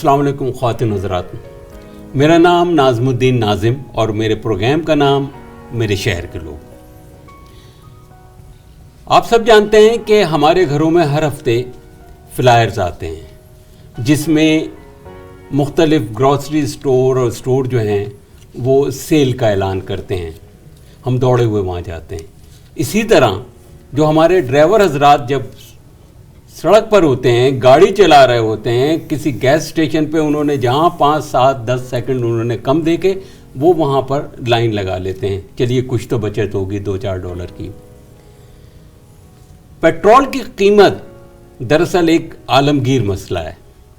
السلام علیکم خواتین حضرات، میرا نام ناظم الدین ناظم اور میرے پروگرام کا نام میرے شہر کے لوگ۔ آپ سب جانتے ہیں کہ ہمارے گھروں میں ہر ہفتے فلائرز آتے ہیں جس میں مختلف گروسری سٹور اور سٹور جو ہیں وہ سیل کا اعلان کرتے ہیں، ہم دوڑے ہوئے وہاں جاتے ہیں۔ اسی طرح جو ہمارے ڈرائیور حضرات جب سڑک پر ہوتے ہیں، گاڑی چلا رہے ہوتے ہیں، کسی گیس اسٹیشن پہ انہوں نے جہاں 5, 7, 10 سیکنڈ انہوں نے کم دیکھے وہ وہاں پر لائن لگا لیتے ہیں، چلیے کچھ تو بچت ہوگی $2-4 کی۔ پیٹرول کی قیمت دراصل ایک عالمگیر مسئلہ ہے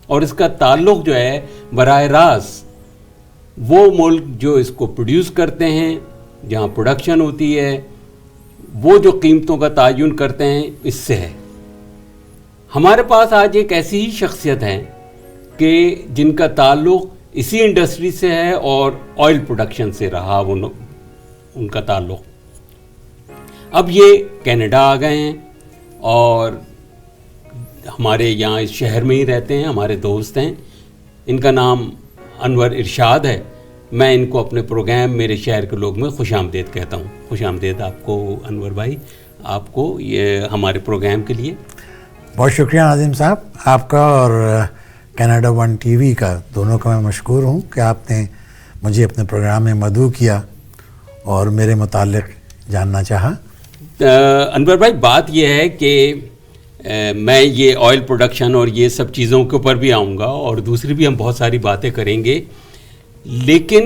اور اس کا تعلق جو ہے براہ راست وہ ملک جو اس کو پروڈیوس کرتے ہیں، جہاں پروڈکشن ہوتی ہے، وہ جو قیمتوں کا تعین کرتے ہیں اس سے ہے۔ ہمارے پاس آج ایک ایسی ہی شخصیت ہے کہ جن کا تعلق اسی انڈسٹری سے ہے اور آئل پروڈکشن سے رہا ان کا تعلق۔ اب یہ کینیڈا آ گئے ہیں اور ہمارے یہاں اس شہر میں ہی رہتے ہیں، ہمارے دوست ہیں۔ ان کا نام انور ارشاد ہے۔ میں ان کو اپنے پروگرام میرے شہر کے لوگ میں خوش آمدید کہتا ہوں۔ خوش آمدید آپ کو انور بھائی، آپ کو یہ ہمارے پروگرام کے لیے۔ بہت شکریہ ناظم صاحب، آپ کا اور کینیڈا ون ٹی وی کا، دونوں کا میں مشکور ہوں کہ آپ نے مجھے اپنے پروگرام میں مدعو کیا اور میرے متعلق جاننا چاہا۔ انور بھائی، بات یہ ہے کہ میں یہ آئل پروڈکشن اور یہ سب چیزوں کے اوپر بھی آؤں گا اور دوسری بھی ہم بہت ساری باتیں کریں گے، لیکن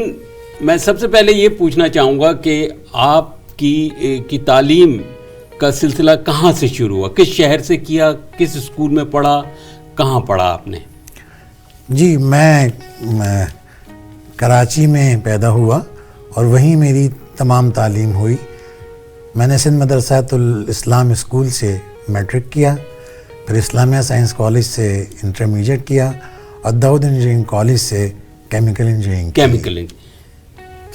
میں سب سے پہلے یہ پوچھنا چاہوں گا کہ آپ کی تعلیم کا سلسلہ کہاں سے شروع ہوا، کس شہر سے کیا، کس اسکول میں پڑھا، کہاں پڑھا آپ نے؟ جی، میں کراچی میں پیدا ہوا اور وہیں میری تمام تعلیم ہوئی۔ میں نے سندھ مدرسۃ الاسلام اسکول سے میٹرک کیا، پھر اسلامیہ سائنس کالج سے انٹرمیڈیٹ کیا اور داؤد انجینئرنگ کالج سے کیمیکل انجینئرنگ۔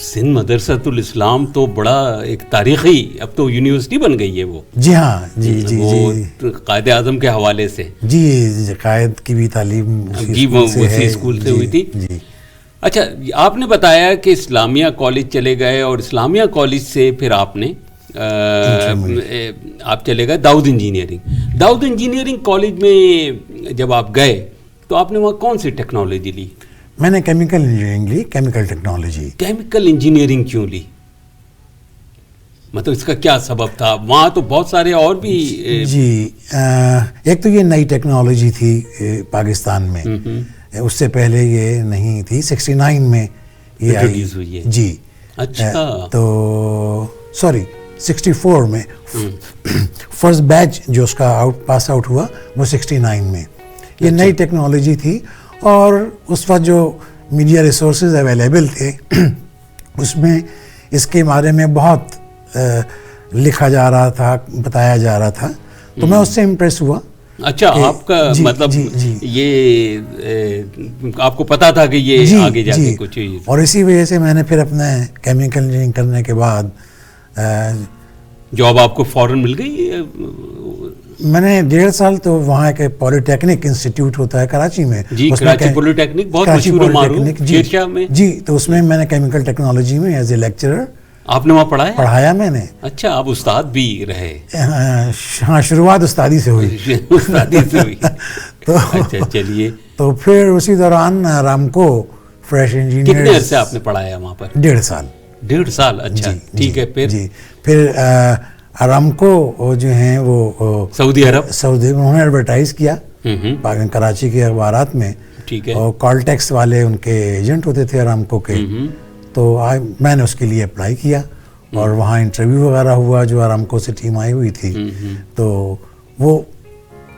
سندھ مدرسۃ الاسلام تو بڑا ایک تاریخی، اب تو یونیورسٹی بن گئی ہے وہ۔ جی ہاں، جی قائد اعظم کے حوالے سے۔ جی، قائد کی بھی تعلیم اسی اسکول سے ہوئی تھی۔ جی۔ اچھا، آپ نے بتایا کہ اسلامیہ کالج چلے گئے اور اسلامیہ کالج سے پھر آپ چلے گئے داؤد انجینئرنگ کالج میں جب آپ گئے تو آپ نے وہاں کون سی ٹیکنالوجی لی؟ میں نے کیمیکل انجینئرنگ لی، کیمیکل ٹیکنالوجی۔ کیمیکل انجینئرنگ کیوں لی؟ مطلب اس کا کیا سبب تھا؟ وہاں تو بہت سارے اور بھی جی، ایک تو یہ نئی ٹیکنالوجی تھی پاکستان میں، اس سے پہلے یہ نہیں تھی۔ 69 میں یہ آئی ہوئی ہے۔ جی، اچھا، تو 64 میں فرسٹ بیچ جو اس کا پاس آؤٹ ہوا وہ 69 میں۔ یہ نئی ٹیکنالوجی تھی اور اس وقت جو میڈیا ریسورسز اویلیبل تھے اس میں اس کے بارے میں بہت لکھا جا رہا تھا، بتایا جا رہا تھا، تو میں اس سے امپریس ہوا۔ اچھا، آپ کا مطلب یہ آپ کو پتا تھا کہ یہ آگے جا کے کچھ، اور اسی وجہ سے میں نے پھر اپنے کیمیکل انجینئرنگ کرنے کے بعد جاب آپ کو فوراً مل گئی؟ میں نے 1.5 سال تو وہاں ایک پولی ٹیکنک انسٹیٹیوٹ ہوتا ہے کراچی میں، جی، کراچی پولی ٹیکنک بہت مشہور و معروف شیرشاہ میں۔ جی، تو اس میں میں نے کیمیکل ٹیکنالوجی میں ایز اے لیکچرر آپ نے وہاں پڑھایا میں نے۔ اچھا، آپ استاد بھی رہے؟ ہاں، شروعات استادی سے ہوئی۔ تو اچھا، چلیے، تو پھر اسی دوران رامکو فریش انجینئر۔ کتنے عرصے آپ نے پڑھایا وہاں پر؟ 1.5 سال۔ 1.5 سال، اچھا ٹھیک ہے۔ پھر ارامکو جو ہیں وہ سعودی عرب، انہوں نے ایڈورٹائز کیا کراچی کے اخبارات میں، ٹھیک ہے، اور کالٹیکس والے ان کے ایجنٹ ہوتے تھے ارامکو کے، تو میں نے اس کے لیے اپلائی کیا اور وہاں انٹرویو وغیرہ ہوا، جو ارامکو سے ٹیم آئی ہوئی تھی، تو وہ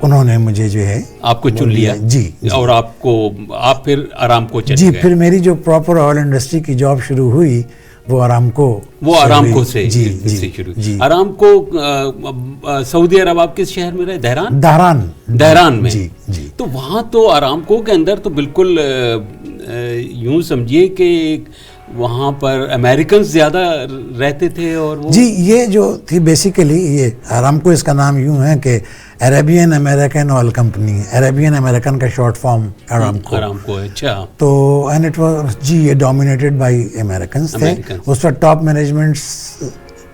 انہوں نے مجھے جو ہے آپ کو چن لیا۔ جی، اور آپ پھر ارامکو چلے گئے؟ جی، پھر میری جو پراپر آئل انڈسٹری کی جاب شروع ہوئی وہ ارامکو سے شروع۔ ارامکو سعودی عرب آپ کس شہر میں رہے؟ دہران میں۔ جی، تو وہاں تو ارامکو کے اندر تو بالکل یوں سمجھیے کہ وہاں پر امریکنز زیادہ رہتے تھے اور وہ جی یہ جو تھی بیسیکلی یہ ارامکو اس کا نام یوں ہے کہ Arabian American oil company, Arabian American کا شارٹ فارم ارامکو ہے. اچھا. تو اینڈ اٹ واز جی یہ ڈومینیٹڈ بائی امریکنس تھے. اس وقت ٹاپ مینجمنٹ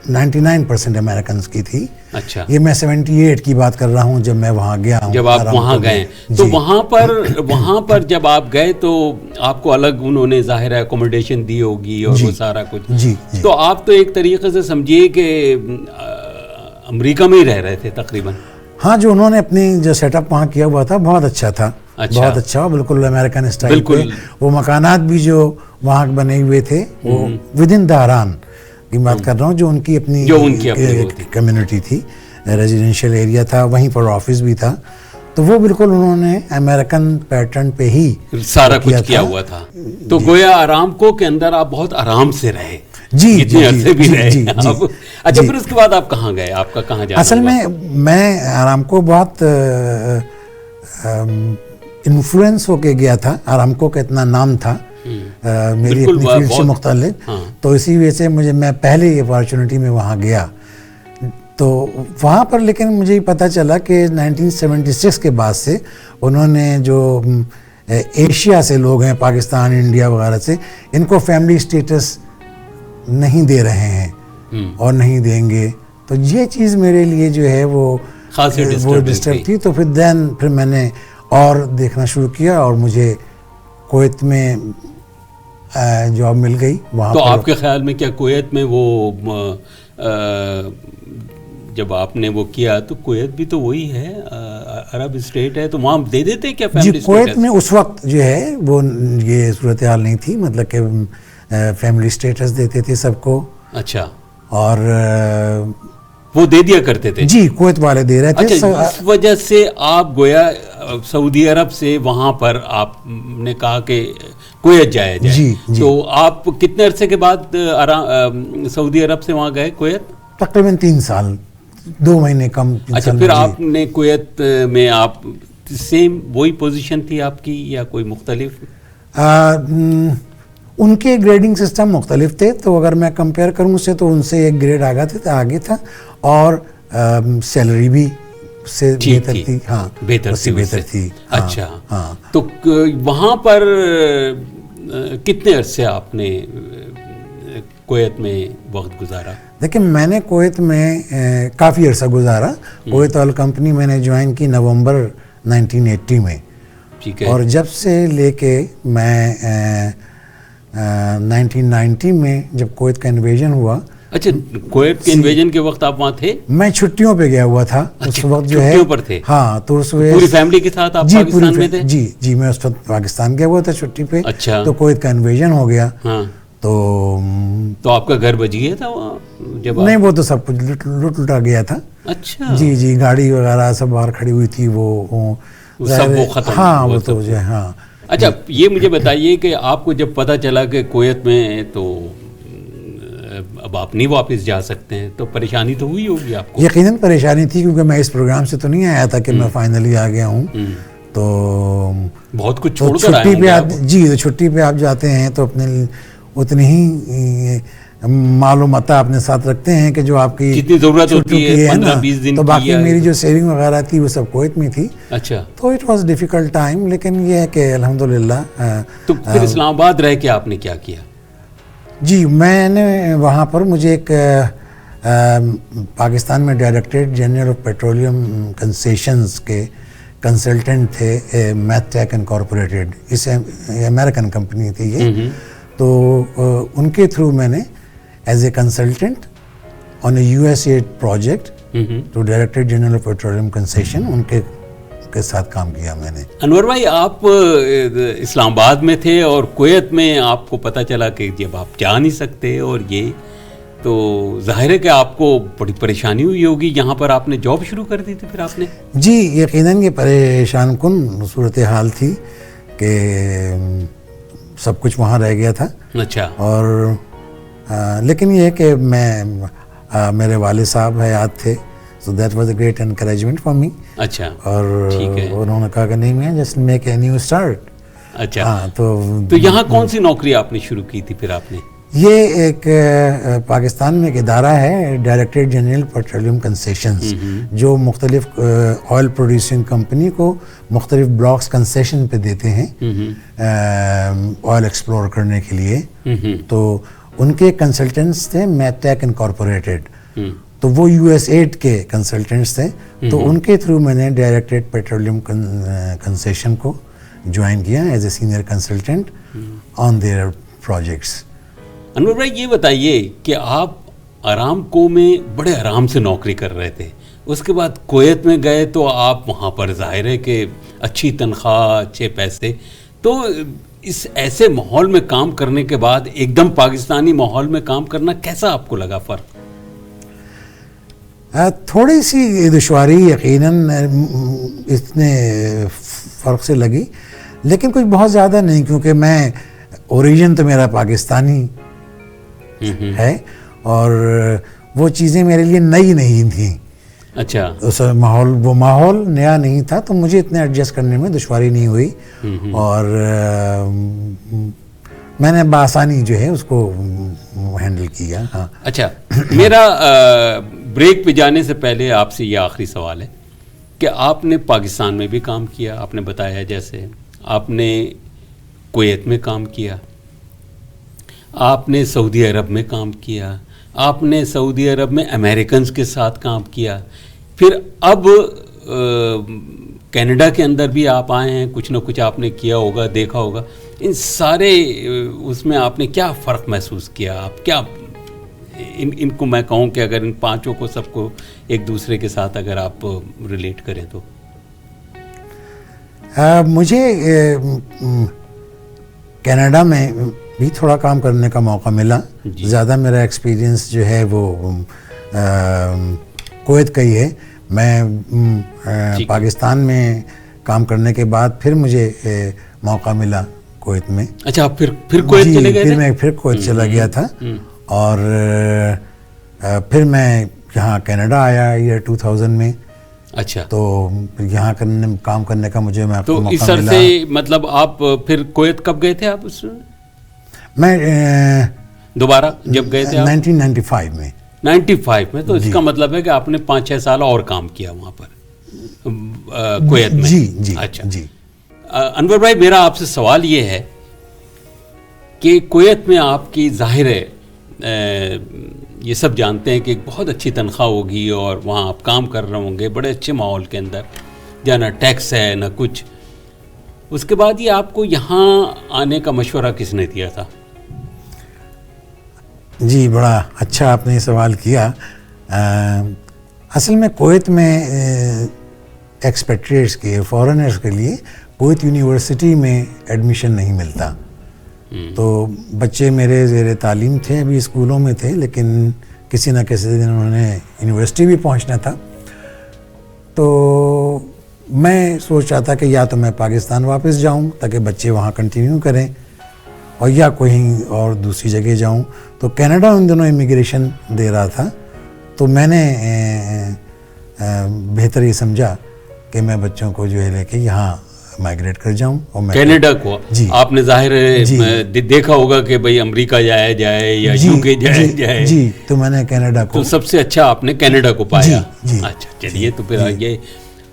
99% امریکنس کی تھی. اچھا. یہ میں 78 کی بات کر رہا ہوں جب میں وہاں گیا ہوں. جب آپ وہاں گئے تو وہاں پر جب آپ گئے تو آپ کو الگ انہوں نے ظاہر ہے اکوموڈیشن دی ہوگی اور وہ سارا کچھ. جی. تو آپ تو ایک طریقے سے سمجھیے کہ امریکہ میں ہی رہ رہے تھے تقریباً. ہاں جو انہوں نے اپنی جو سیٹ اپ وہاں کیا ہوا تھا بہت اچھا تھا. بہت اچھا بالکل امریکن اسٹائل پہ. وہ مکانات بھی جو وہاں بنے ہوئے تھے وہ ود ان دہران کی بات کر رہا ہوں، جو ان کی اپنی کمیونٹی تھی، ریزیڈینشیل ایریا تھا، وہیں پر آفس بھی تھا. تو وہ بالکل انہوں نے امریکن پیٹرن پہ ہی سارا کچھ کیا ہوا تھا. تو گویا ارامکو کے اندر آپ بہت آرام سے رہے. جی اتنے عرصے بھی رہے. اچھا پھر اس کے بعد آپ کہاں گئے؟ آپ کا کہاں جانا؟ اصل میں ارامکو بہت انفلوئنس ہو کے گیا تھا. ارامکو کا اتنا نام تھا میری اپنی فیلڈ سے مختلف، تو اسی وجہ سے میں پہلے یہ اپارچونیٹی میں وہاں گیا. تو وہاں پر لیکن مجھے پتہ چلا کہ 1976 کے بعد سے انہوں نے جو ایشیا سے لوگ ہیں، پاکستان، انڈیا وغیرہ سے، ان کو فیملی اسٹیٹس نہیں دے رہے ہیں اور نہیں دیں گے. تو یہ چیز میرے لیے جو ہے وہ ڈسٹرب تھی. تو پھر میں نے اور دیکھنا شروع کیا اور مجھے کویت میں جاب مل گئی وہاں. تو آپ کے خیال میں کیا کویت میں وہ جب آپ نے وہ کیا تو کویت بھی تو وہی ہے، عرب اسٹیٹ ہے، تو وہاں دے دیتے کیا فیملی اسٹیٹس؟ جی کویت میں اس وقت جو ہے وہ یہ صورتحال نہیں تھی، مطلب کہ فیملی اسٹیٹس دیتے تھے سب کو. اچھا. اور وہ دے دیا کرتے تھے؟ جی کویت والے دے رہے تھے. اچھا اس وجہ سے آپ گویا سعودی عرب سے وہاں پر آپ نے کہا کہ کویت جایا جائے. جی. تو آپ کتنے عرصے کے بعد سعودی عرب سے وہاں گئے کویت؟ تقریباً 3 سال 2 مہینے کم. اچھا پھر آپ نے کویت میں آپ سیم وہی پوزیشن تھی آپ کی یا کوئی مختلف؟ ان کے گریڈنگ سسٹم مختلف تھے، تو اگر میں کمپیئر کروں اس سے تو ان سے ایک گریڈ آگے تھا اور سیلری بھی سے بہتر تھی. ہاں بہتر تھی. اچھا. تو وہاں پر کتنے عرصے آپ نے کویت میں وقت گزارا؟ دیکھیں میں نے کویت میں کافی عرصہ گزارا. کویت آئل کمپنی میں نے جوائن کی نومبر 1980 میں. ٹھیک ہے. اور جب سے لے کے میں 1990 میں جب کویت کا انویژن ہوا. اچھا کویت کے انویژن کے وقت آپ وہاں تھے؟ میں چھٹیوں پہ گیا ہوا تھا اس وقت جو ہے. چھٹیوں پر تھے؟ ہاں. تو اس وقت پوری فیملی کے ساتھ آپ پاکستان میں تھے؟ جی میں اس وقت پاکستان گیا ہوا تھا چھٹی پہ. اچھا. تو کویت کا انویژن ہو گیا. ہاں. تو آپ کا گھر بچ گیا تھا وہاں جب؟ نہیں وہ تو سب کچھ لٹا گیا تھا. اچھا. جی گاڑی وغیرہ سب باہر کھڑی ہوئی تھی وہ سب وہ ختم. ہاں وہ تو جو ہے. ہاں. اچھا یہ مجھے بتائیے کہ آپ کو جب پتہ چلا کہ کویت میں تو اب آپ نہیں واپس جا سکتے ہیں تو پریشانی تو ہوئی ہوگی آپ کو؟ یقیناً پریشانی تھی کیونکہ میں اس پروگرام سے تو نہیں آیا تھا کہ میں فائنلی آ گیا ہوں. تو بہت کچھ چھوڑ کر آئے چھٹی پہ جی تو چھٹی پہ آپ جاتے ہیں تو اپنے اتنی ہی معلومات اپنے ساتھ رکھتے ہیں کہ جو آپ کی جتنی ضرورت ہوتی ہے 15-20 دن. تو باقی میری جو سیونگ وغیرہ تھی وہ سب کویت میں تھی. اچھا. تو اٹ واز ڈیفیکلٹ ٹائم، لیکن یہ ہے کہ الحمدللہ. تو پھر اسلام آباد رہ کے آپ نے کیا کیا؟ جی میں نے وہاں پر مجھے ایک پاکستان میں directorate general of petroleum concessions کے کنسلٹنٹ تھے، میتھ ٹیک انکارپوریٹڈ. اس امریکن کمپنی تھی یہ. تو ان کے تھرو میں نے as a consultant on a U S AID project to directorate general of petroleum concession ان کے ساتھ کام کیا میں نے. انور بھائی آپ اسلام آباد میں تھے اور کویت میں آپ کو پتہ چلا کہ جب آپ جا نہیں سکتے اور یہ تو ظاہر ہے کہ آپ کو بڑی پریشانی ہوئی ہوگی. یہاں پر آپ نے جاب شروع کر دی تھی پھر آپ نے؟ جی یقیناً یہ پریشان کن صورتحال تھی کہ سب کچھ وہاں رہ گیا تھا. اچھا. اور لیکن یہ ہے کہ میرے والد صاحب حیات تھے، so that was a great encouragement for me. اچھا. اور انہوں نے کہا کہ نہیں میں just make a new start. اچھا ہاں تو یہاں کون سی نوکری آپ نے شروع کی تھی پھر آپ نے؟ یہ ایک پاکستان میں ایک ادارہ ہے ڈائریکٹریٹ جنرل پیٹرولیم کنسیشنز، جو مختلف آئل پروڈیوسنگ کمپنی کو مختلف بلاکس کنسیشن پہ دیتے ہیں آئل ایکسپلور کرنے کے لیے. تو ان کے کنسلٹنٹس تھے میٹیک انکارپوریٹڈ، تو وہ یو ایس ایڈ کے کنسلٹنٹس تھے. تو ان کے تھرو میں نے ڈائریکٹریٹ پیٹرولیم کنسیشن کو جوائن کیا as a senior consultant on their projects. Anwar بھائی یہ بتائیے کہ آپ ارامکو میں بڑے آرام سے نوکری کر رہے تھے، اس کے بعد کویت میں گئے تو آپ وہاں پر ظاہر ہے کہ اچھی تنخواہ، اچھے پیسے، تو اس ایسے ماحول میں کام کرنے کے بعد ایک دم پاکستانی ماحول میں کام کرنا کیسا آپ کو لگا فرق؟ تھوڑی سی دشواری یقیناً اتنے فرق سے لگی، لیکن کچھ بہت زیادہ نہیں، کیونکہ میں اوریجن تو میرا پاکستانی ہے اور وہ چیزیں میرے لیے نئی نہیں تھیں. اچھا. اس وہ ماحول نیا نہیں تھا، تو مجھے اتنے ایڈجسٹ کرنے میں دشواری نہیں ہوئی اور میں نے بآسانی جو ہے اس کو ہینڈل کیا. ہاں. اچھا، میرا بریک پہ جانے سے پہلے آپ سے یہ آخری سوال ہے کہ آپ نے پاکستان میں بھی کام کیا، آپ نے بتایا جیسے آپ نے کویت میں کام کیا، آپ نے سعودی عرب میں کام کیا، آپ نے سعودی عرب میں امریکنز کے ساتھ کام کیا، پھر اب کینیڈا کے اندر بھی آپ آئے ہیں، کچھ نہ کچھ آپ نے کیا ہوگا، دیکھا ہوگا. ان سارے اس میں آپ نے کیا فرق محسوس کیا؟ آپ کیا ان کو میں کہوں کہ اگر ان پانچوں کو سب کو ایک دوسرے کے ساتھ اگر آپ ریلیٹ کریں تو؟ مجھے کینیڈا میں بھی تھوڑا کام کرنے کا موقع ملا. زیادہ میرا ایکسپیرینس جو ہے وہ کویت کا ہی ہے. میں پاکستان میں کام کرنے کے بعد پھر مجھے موقع ملا کویت میں. اچھا، آپ پھر کویت چلے گئے؟ پھر میں کویت چلا گیا تھا اور پھر میں یہاں کینیڈا آیا ایئر 2000 میں. اچھا. تو یہاں کام کرنے کا مجھے موقع تو اس طرح سے مطلب آپ پھر کویت کب گئے تھے آپ؟ میں دوبارہ جب گئے تھے 1995 میں. 95 میں، تو اس کا مطلب ہے کہ آپ نے 5-6 سال اور کام کیا وہاں پر کویت میں. جی. اچھا جی. انور بھائی میرا آپ سے سوال یہ ہے کہ کویت میں آپ کی ظاہر ہے یہ سب جانتے ہیں کہ بہت اچھی تنخواہ ہوگی اور وہاں آپ کام کر رہے ہوں گے بڑے اچھے ماحول کے اندر، جہاں نہ ٹیکس ہے نہ کچھ. اس کے بعد یہ آپ کو یہاں آنے کا مشورہ کس نے دیا تھا؟ جی بڑا اچھا آپ نے یہ سوال کیا. اصل میں کویت میں ایکسپیکٹریٹس کے فارنرز کے لیے کویت یونیورسٹی میں ایڈمیشن نہیں ملتا. تو بچے میرے زیر تعلیم تھے، ابھی اسکولوں میں تھے، لیکن کسی نہ کسی دن انہوں نے یونیورسٹی بھی پہنچنا تھا. تو میں سوچ رہا تھا کہ یا تو میں پاکستان واپس جاؤں تاکہ بچے وہاں کنٹینیو کریں، اور یا کہیں اور دوسری جگہ جاؤں. تو کینیڈا ان دنوں امیگریشن دے رہا تھا، تو میں نے بہتر یہ سمجھا کہ میں بچوں کو جو ہے لے کے یہاں مائگریٹ کر جاؤں. اور میں کینیڈا کو جی آپ نے ظاہر دیکھا ہوگا کہ بھئی امریکہ جائے یا یو کے جائے. جی تو میں نے کینیڈا کو، تو سب سے اچھا آپ نے کینیڈا کو پایا. جی. اچھا چلیے، تو پھر آگے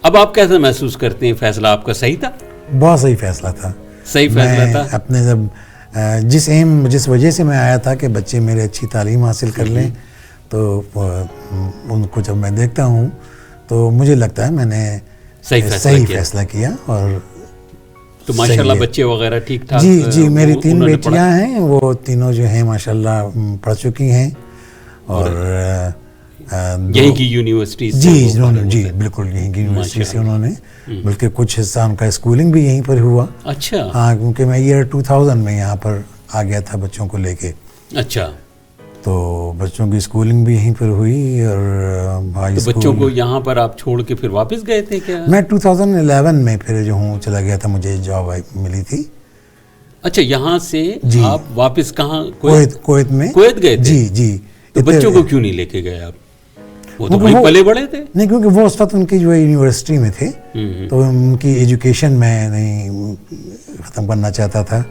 اب آپ کیسے محسوس کرتے ہیں؟ فیصلہ آپ کا صحیح تھا؟ بہت صحیح فیصلہ تھا. صحیح فیصلہ تھا. اپنے جس وجہ سے میں آیا تھا کہ بچے میرے اچھی تعلیم حاصل کر لیں، تو ان کو جب میں دیکھتا ہوں تو مجھے لگتا ہے میں نے صحیح فیصلہ کیا. اور تو ماشاءاللہ بچے وغیرہ ٹھیک ٹھاک؟ جی میری 3 بیٹیاں ہیں، وہ تینوں جو ہیں ماشاءاللہ پڑھ چکی ہیں اور یہیں کی یونیورسٹی سے؟ جی بالکل یہیں کی یونیورسٹی سے انہوں نے، بلکہ کچھ حصہ ان کا اسکولنگ بھی یہیں پر ہوا. اچھا. ہاں، کیونکہ میں ایئر 2000 میں یہاں پر آ گیا تھا بچوں کو لے کے. اچھا. تو بچوں کی اسکولنگ بھی یہیں پر ہوئی. اور تو بچوں کو یہاں پر آپ چھوڑ کے پھر واپس گئے تھے کیا؟ میں 2011 میں پھر جو ہوں چلا گیا تھا، مجھے جاب ملی تھی. اچھا، یہاں سے آپ واپس کہاں؟ کویت میں. کویت گئے تھے؟ جی. تو بچوں کو کیوں نہیں لے کے گئے آپ؟ وہ تو وہیں پلے بڑے تھے. نہیں, کیونکہ وہ اس وقت ان کی جو ہے یونیورسٹی میں تھے, تو ان کی ایجوکیشن میں نہیں ختم کرنا چاہتا تھا,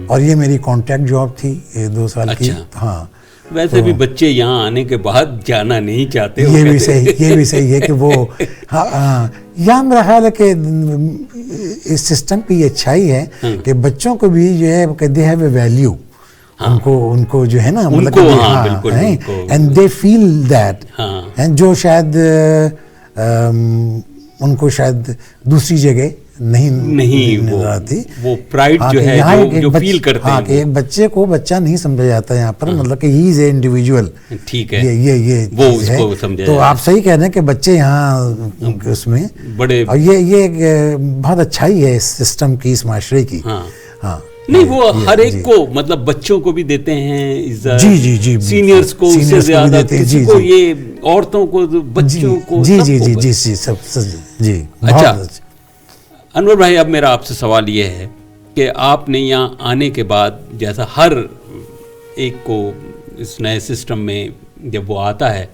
اور یہ میری کانٹریکٹ جاب تھی 2 سال کی. ہاں, ویسے بھی بچے یہاں آنے کے بعد جانا نہیں چاہتے. یہ بھی صحیح ہے کہ وہ یہاں میرا خیال ہے کہ اس سسٹم کی یہ اچھائی ہے کہ بچوں کو بھی جو ہے کہ دے ہیو اے ویلیو, ان کو جو ہے نا مطلب اینڈ دے فیل دیٹ, جو شاید ان کو شاید دوسری جگہ نہیں آتی. وہ پرائڈ جو ہے جو فیل کرتے ہیں, کہ ایک بچے کو بچہ نہیں سمجھا جاتا یہاں پر, مطلب کہ ہی از اے انڈیویجول. ٹھیک ہے, یہ وہ اس کو سمجھا. تو آپ صحیح کہہ رہے ہیں کہ بچے یہاں اس میں بڑے, اور یہ بہت اچھائی ہے اس سسٹم کی, اس معاشرے کی. ہاں نہیں, وہ ہر ایک کو مطلب بچوں کو بھی دیتے ہیں عزت, جی سینئرز کو اس سے زیادہ, کسی کو یہ عورتوں کو, بچوں کو, جی سب. جی اچھا انور بھائی, اب میرا آپ سے سوال یہ ہے کہ آپ نے یہاں آنے کے بعد, جیسا ہر ایک کو اس نئے سسٹم میں جب وہ آتا ہے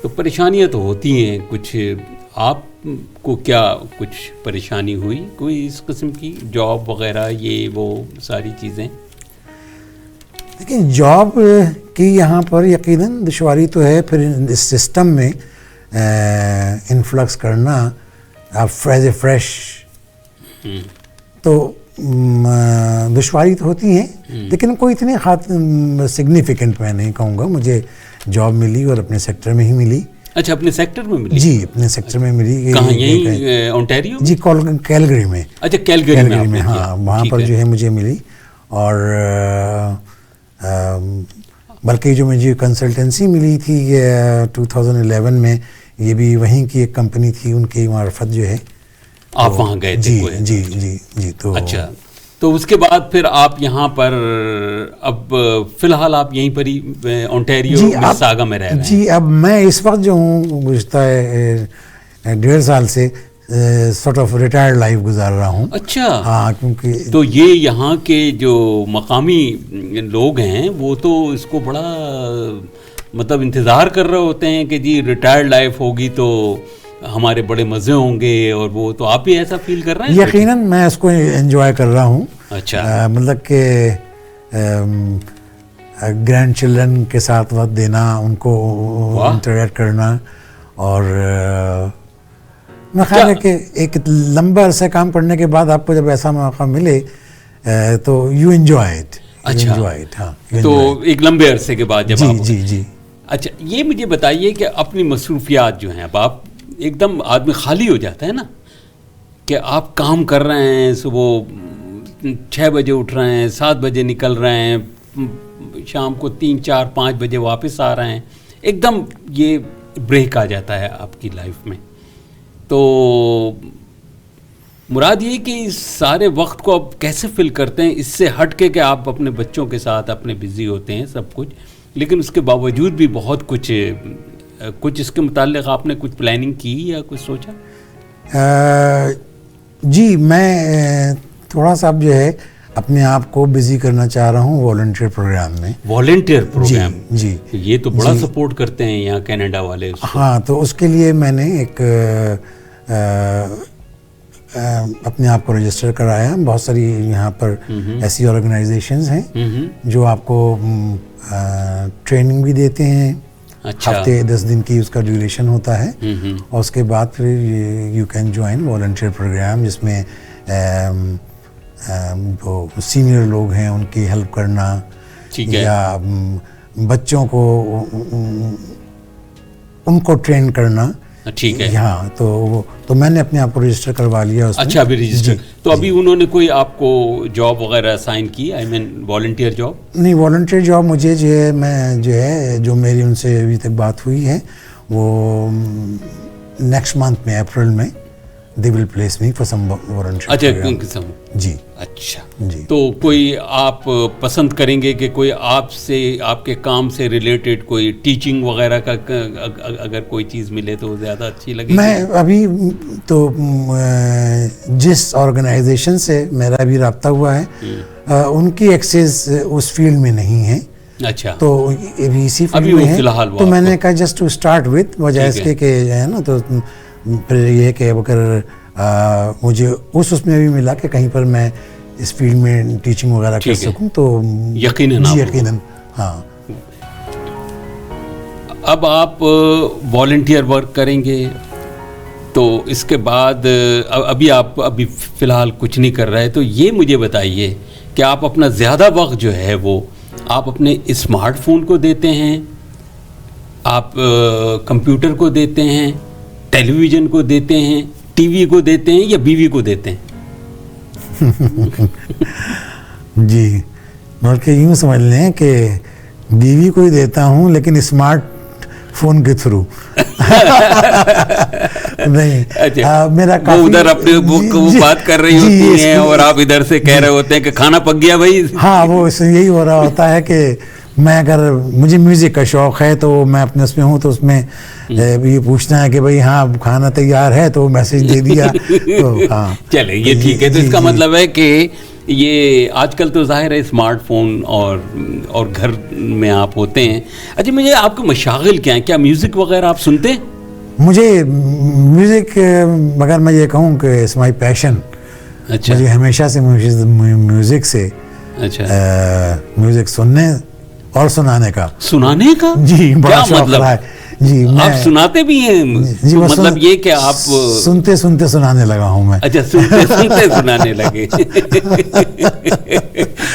تو پریشانیاں تو ہوتی ہیں کچھ. آپ کو کیا کچھ پریشانی ہوئی کوئی اس قسم کی, جاب وغیرہ یہ وہ ساری چیزیں؟ لیکن جاب کی یہاں پر یقیناً دشواری تو ہے, پھر اس سسٹم میں انفلکس کرنا ایز اے فریش, تو دشواری تو ہوتی ہیں, لیکن کوئی اتنی سگنیفیکنٹ میں نہیں کہوں گا. مجھے جاب ملی اور اپنے سیکٹر میں ہی ملی. اچھا, اپنے سیکٹر میں ملی؟ جی, اپنے سیکٹر میں ملی. کہاں, یہیں اونٹیریو؟ جی, کیلگری میں. اچھا, کیلگری میں. ہاں, وہاں پر جو ہے مجھے ملی. اور بلکہ جو مجھے کنسلٹنسی ملی تھی 2011 میں, یہ بھی وہیں کی ایک کمپنی تھی, ان کی معرفت جو ہے. آپ وہاں گئے تھے؟ جی. تو اچھا, تو اس کے بعد پھر آپ یہاں پر, اب فی الحال آپ یہیں پر ہی اونٹیریو مساگا میں رہ رہے ہیں؟ جی, اب میں اس وقت جو ہوں گزشتہ 1.5 سال سے سارٹ آف ریٹائرڈ لائف گزار رہا ہوں. اچھا, ہاں, کیونکہ تو یہ یہاں کے جو مقامی لوگ ہیں وہ تو اس کو بڑا مطلب انتظار کر رہے ہوتے ہیں کہ جی ریٹائرڈ لائف ہوگی تو ہمارے بڑے مزے ہوں گے, اور وہ تو آپ بھی ایسا فیل کر رہے ہیں؟ یقیناً میں اس کو انجوائے کر رہا ہوں. اچھا, مطلب کہ گرینڈ چلڈرن کے ساتھ وقت دینا, ان کو انٹریکٹ کرنا, اور میں خیال ہے کہ ایک لمبا عرصہ کام کرنے کے بعد آپ کو جب ایسا موقع ملے تو یو انجوائے اٹ. اچھا, تو ایک لمبے عرصے کے بعد جب آپ. جی. اچھا, یہ مجھے بتائیے کہ اپنی مصروفیات جو ہیں, اب آپ ایک دم آدمی خالی ہو جاتا ہے نا, کہ آپ کام کر رہے ہیں, صبح 6 بجے اٹھ رہے ہیں, 7 بجے نکل رہے ہیں, شام کو 3, 4, 5 بجے واپس آ رہے ہیں, ایک دم یہ بریک آ جاتا ہے آپ کی لائف میں. تو مراد یہ کہ اس سارے وقت کو آپ کیسے فل کرتے ہیں, اس سے ہٹ کے کہ آپ اپنے بچوں کے ساتھ اپنے بزی ہوتے ہیں سب کچھ, لیکن اس کے باوجود بھی بہت کچھ اس کے متعلق آپ نے کچھ پلاننگ کی یا کچھ سوچا؟ جی, میں تھوڑا سا اب جو ہے اپنے آپ کو بزی کرنا چاہ رہا ہوں والنٹیئر پروگرام میں. Volunteer programme? جی, یہ تو بڑا سپورٹ کرتے ہیں یہاں کینیڈا والے. ہاں, تو اس کے لیے میں نے ایک اپنے آپ کو رجسٹر کرایا. بہت ساری یہاں پر ایسی آرگنائزیشنز ہیں جو آپ کو ٹریننگ بھی دیتے ہیں. ہفتے 10 دن کی اس کا ڈیوریشن ہوتا ہے, اور اس کے بعد پھر you can join volunteer program, جس میں جو سینئر لوگ ہیں ان کی ہیلپ کرنا, یا بچوں کو ان کو ٹرین کرنا. ٹھیک ہے. ہاں, تو میں نے اپنے آپ کو رجسٹر کروا لیا اس میں. اچھا, ابھی رجسٹر. تو ابھی انہوں نے کوئی آپ کو جاب وغیرہ اسائن کی, آئی مین والنٹیئر جاب؟ نہیں, والنٹیئر جاب مجھے جو ہے, میں جو میری ان سے ابھی تک بات ہوئی ہے, وہ نیکسٹ منتھ میں, اپریل میں they will place me for some volunteer program. جی. اچھا, تو کوئی آپ پسند کریں گے کہ کوئی آپ سے, آپ کے کام سے ریلیٹڈ کوئی ٹیچنگ وغیرہ کا اگر کوئی چیز ملے تو زیادہ اچھی لگے؟ میں ابھی تو جس آرگنائزیشن سے میرا ابھی رابطہ ہوا ہے, ان کی ایکسیس اس فیلڈ میں نہیں ہے. اچھا تو اسی فیلڈ میں ہے. تو میں نے کہا جسٹ ٹو اسٹارٹ وتھ وجہ اس کے کہ جو ہے نا تو پھر یہ کہ اگر مجھے اس میں بھی ملا کہ کہیں پر میں اس فیلڈ میں ٹیچنگ وغیرہ کر سکوں تو یقیناً جی یقیناً ہاں. اب آپ والنٹیئر ورک کریں گے تو اس کے بعد ابھی فی الحال کچھ نہیں کر رہے, تو یہ مجھے بتائیے کہ آپ اپنا زیادہ وقت جو ہے وہ آپ اپنے اسمارٹ فون کو دیتے ہیں, آپ کمپیوٹر کو دیتے ہیں, ٹیلی ویژن کو دیتے ہیں, ٹی وی کو دیتے ہیں, یا بیوی کو دیتے ہیں؟ جی بلکہ یوں سمجھ لیں کہ بیوی کو ہی دیتا ہوں لیکن اسمارٹ فون کے تھرو. نہیں میرا وہ ادھر اپنے وہ بات کر رہی ہوتی ہیں اور آپ ادھر سے کہہ رہے ہوتے ہیں کہ کھانا پک گیا بھائی. ہاں وہ یہی ہو رہا ہوتا ہے کہ میں اگر مجھے میوزک کا شوق ہے تو میں اپنے اس میں ہوں تو اس میں یہ پوچھنا ہے کہ بھائی ہاں کھانا تیار ہے تو میسج دے دیا تو ہاں چلے یہ ٹھیک ہے. تو اس کا مطلب ہے کہ یہ آج کل تو ظاہر ہے اسمارٹ فون اور گھر میں آپ ہوتے ہیں. اچھا مجھے آپ کے مشاغل کیا ہیں؟ کیا میوزک وغیرہ آپ سنتے ہیں؟ مجھے میوزک مگر میں یہ کہوں کہ اٹس مائی پیشن. اچھا مجھے ہمیشہ سے میوزک سے میوزک سننے اور سنانے کا جی بڑا شوق رہا ہے. جی آپ سناتے بھی ہیں؟ جی مطلب یہ کہ آپ سنتے سنتے سنانے لگا ہوں میں. اچھا سنتے سنتے سنانے لگے.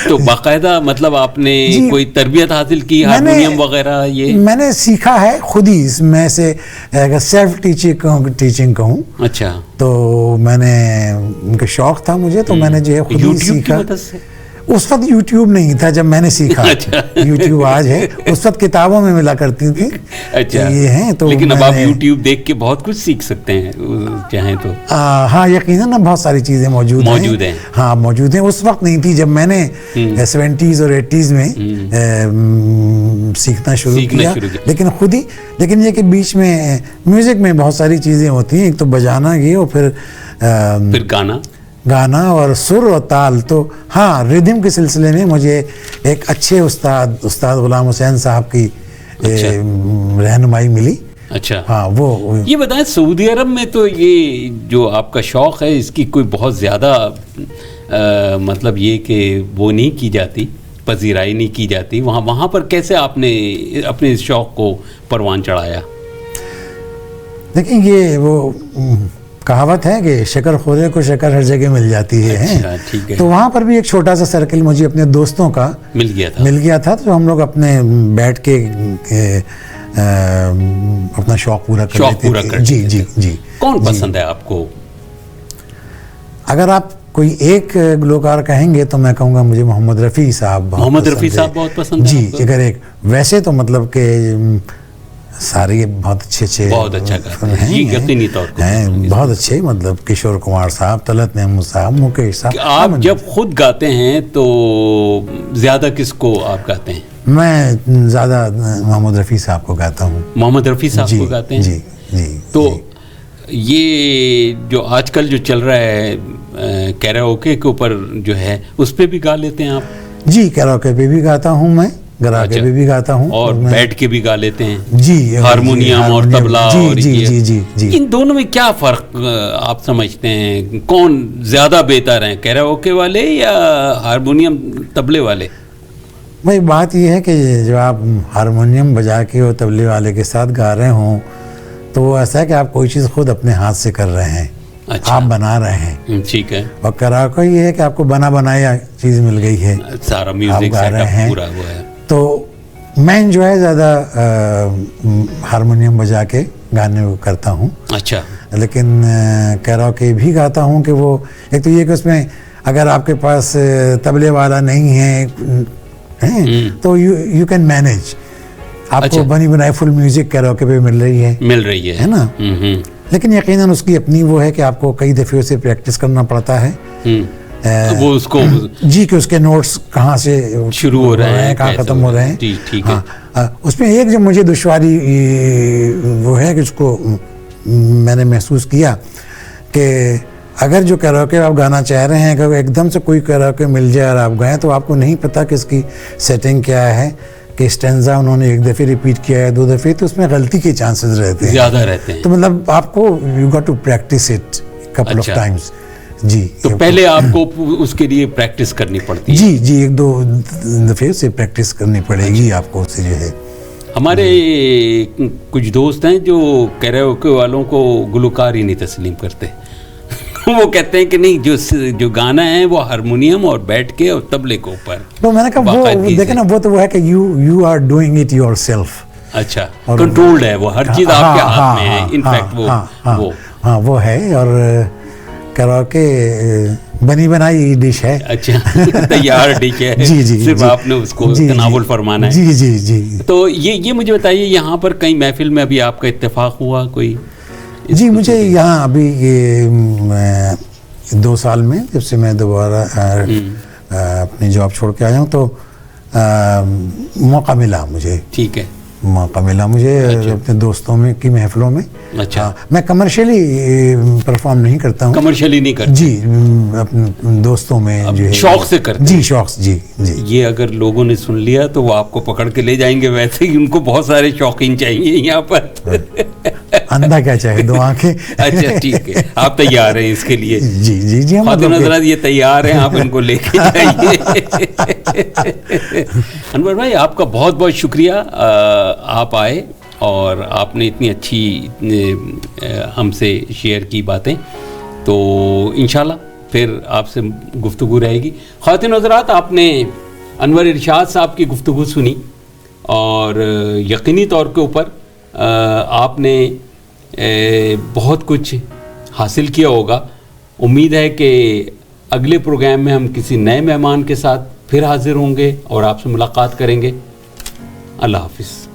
تو باقاعدہ مطلب آپ نے کوئی تربیت حاصل کی ہارمونیم وغیرہ؟ یہ میں نے سیکھا ہے خود ہی, میں سے اگر سیلف ٹیچنگ کہوں. اچھا تو میں نے ان کا شوق تھا مجھے تو میں نے جو ہے خود ہی سیکھا. اس وقت یوٹیوب نہیں تھا جب میں نے سیکھا. یوٹیوب آج ہے, اس وقت کتابوں میں ملا کرتی تھی. اچھا یہ ہیں تو لیکن اب آپ یوٹیوب دیکھ کے بہت کچھ سیکھ سکتے ہیں چاہیں تو. ہاں یقیناً بہت ساری چیزیں موجود ہیں. ہاں موجود ہیں. اس وقت نہیں تھی جب میں نے 70s اور 80s میں سیکھنا شروع کیا لیکن خود ہی. لیکن یہ کہ بیچ میں میوزک میں بہت ساری چیزیں ہوتی ہیں, ایک تو بجانا یہ اور پھر گانا اور سر اور تال. تو ہاں ردھم کے سلسلے میں مجھے ایک اچھے استاد غلام حسین صاحب کی رہنمائی ملی. اچھا ہاں وہ یہ بتائیں سعودی عرب میں تو یہ جو آپ کا شوق ہے اس کی کوئی بہت زیادہ مطلب یہ کہ وہ نہیں کی جاتی, پذیرائی نہیں کی جاتی. وہاں پر کیسے آپ نے اپنے اس شوق کو پروان چڑھایا؟ دیکھیں یہ وہ کہاوت ہے کہ شکر خورے کو شکر ہر جگہ مل جاتی ہے. ٹھیک ہے. تو وہاں پر بھی ایک چھوٹا سا سرکل مجھے اپنے دوستوں کا مل گیا تھا. تو ہم لوگ اپنے بیٹھ کے اپنا شوق پورا کر لیتے تھے. جی جی جی. کون پسند ہے آپ کو؟ اگر آپ کوئی ایک گلوکار کہیں گے تو میں کہوں گا مجھے محمد رفیع صاحب بہت پسند ہے. جی اگر ایک ویسے تو مطلب کہ سارے بہت اچھے بہت اچھا ہیں, بہت اچھے, مطلب کشور کمار صاحب, طلعت محمود صاحب, مکیش صاحب. آپ جب خود گاتے ہیں تو زیادہ کس کو آپ گاتے ہیں؟ میں زیادہ محمد رفیع صاحب کو گاتا ہوں. محمد رفیع صاحب کو گاتے ہیں؟ جی جی. تو یہ جو آج کل جو چل رہا ہے کیراوکے کے اوپر جو ہے اس پہ بھی گا لیتے ہیں آپ؟ جی کیراوکے پہ بھی گاتا ہوں میں, گراکے پہ بھی گاتا ہوں, اور بیٹھ کے بھی گا لیتے ہیں. جی ہارمونیم اور طبلہ. جی ان دونوں میں کیا فرق آپ سمجھتے ہیں؟ کون زیادہ بہتر ہیں, کیراوکے والے یا ہارمونیم طبلے والے؟ بھائی بات یہ ہے کہ جب آپ ہارمونیم بجا کے اور طبلے والے کے ساتھ گا رہے ہوں تو وہ ایسا ہے کہ آپ کوئی چیز خود اپنے ہاتھ سے کر رہے ہیں. اچھا. آپ بنا رہے ہیں. ٹھیک ہے. اور کراوکے یہ ہے کہ آپ کو بنایا چیز مل گئی ہے, سارا میوزک گا رہے ہیں. پورا ہوا ہے. تو میں جو ہے زیادہ ہارمونیم بجا کے گانے کرتا ہوں. اچھا. لیکن کیراوکے بھی گاتا ہوں کہ وہ ایک تو یہ کہ اس میں اگر آپ کے پاس طبلے والا نہیں ہے تو یو کین مینیج. آپ کو بنی بنائی فل میوزک کیراوکے پہ مل رہی ہے نا. لیکن یقیناً اس کی اپنی وہ ہے کہ آپ کو کئی دفعے اسے پریکٹس کرنا پڑتا ہے. وہ اس کو جی کہ اس کے نوٹس کہاں سے شروع ہو رہے ہیں, کہاں ختم ہو رہے ہیں. جی ٹھیک ہے. اس میں ایک جو مجھے دشواری وہ ہے کہ اس کو میں نے محسوس کیا کہ اگر جو کیراوکے آپ گانا چاہ رہے ہیں کہ ایک دم سے کوئی کیراوکے مل جائے اور آپ گائیں تو آپ کو نہیں پتہ کہ اس کی سیٹنگ کیا ہے, کہ اسٹینزا انہوں نے ایک دفعہ ریپیٹ کیا ہے 2 دفعے تو اس میں غلطی کے چانسز رہتے ہیں زیادہ رہتے ہیں. تو مطلب آپ کو you got to practise it couple of times. جی تو پہلے آپ کو اس کے لیے پریکٹس کرنی پڑتی ہے. جی 1-2 دفعے سے پریکٹس کرنی پڑے گی آپ کو. اسے جو ہے ہمارے کچھ دوست ہیں جو کیراوکے والوں کو گلوکار ہی نہیں تسلیم کرتے. وہ کہتے ہیں کہ نہیں جو گانا ہے وہ ہارمونیم اور بیٹھ کے اور طبلے کے اوپر. تو میں نے کہا وہ دیکھیں نا وہ تو وہ ہے کہ you are doing it yourself. اچھا کنٹرولڈ ہے وہ, ہر چیز آپ کے ہاتھ میں ہے. انفیکٹ وہ ہے. اور کیراوکے بنی بنائی ڈش ہے. اچھا تیار ڈش ہے. جی صرف آپ نے اس کو تناول فرمانا ہے. جی. تو یہ مجھے بتائیے, یہاں پر کہیں محفل میں ابھی آپ کا اتفاق ہوا کوئی؟ جی مجھے یہاں ابھی یہ 2 سال میں جب سے میں دوبارہ اپنی جاب چھوڑ کے آیا ہوں تو موقع ملا مجھے. ٹھیک ہے. موقع ملا مجھے اپنے دوستوں میں کی محفلوں میں. اچھا. میں کمرشلی پرفارم نہیں کرتا ہوں. کمرشلی نہیں کرتا؟ جی اپنے دوستوں میں جو ہے شوق سے کرتے. جی شوق سے. جی. یہ اگر لوگوں نے سن لیا تو وہ آپ کو پکڑ کے لے جائیں گے. ویسے ہی ان کو بہت سارے شوقین چاہیے یہاں پر. اندھا کیا چاہے 2 آنکھیں. اچھا ٹھیک ہے, آپ تیار ہیں اس کے لیے؟ جی خواتین حضرات یہ تیار ہیں, آپ ان کو لے کے جائیے. انور بھائی آپ کا بہت بہت شکریہ, آپ آئے اور آپ نے اتنی اچھی ہم سے شیئر کی باتیں. تو انشاءاللہ پھر آپ سے گفتگو رہے گی. خواتین حضرات آپ نے انور ارشاد صاحب کی گفتگو سنی اور یقینی طور کے اوپر آپ نے بہت کچھ حاصل کیا ہوگا. امید ہے کہ اگلے پروگرام میں ہم کسی نئے مہمان کے ساتھ پھر حاضر ہوں گے اور آپ سے ملاقات کریں گے. اللہ حافظ.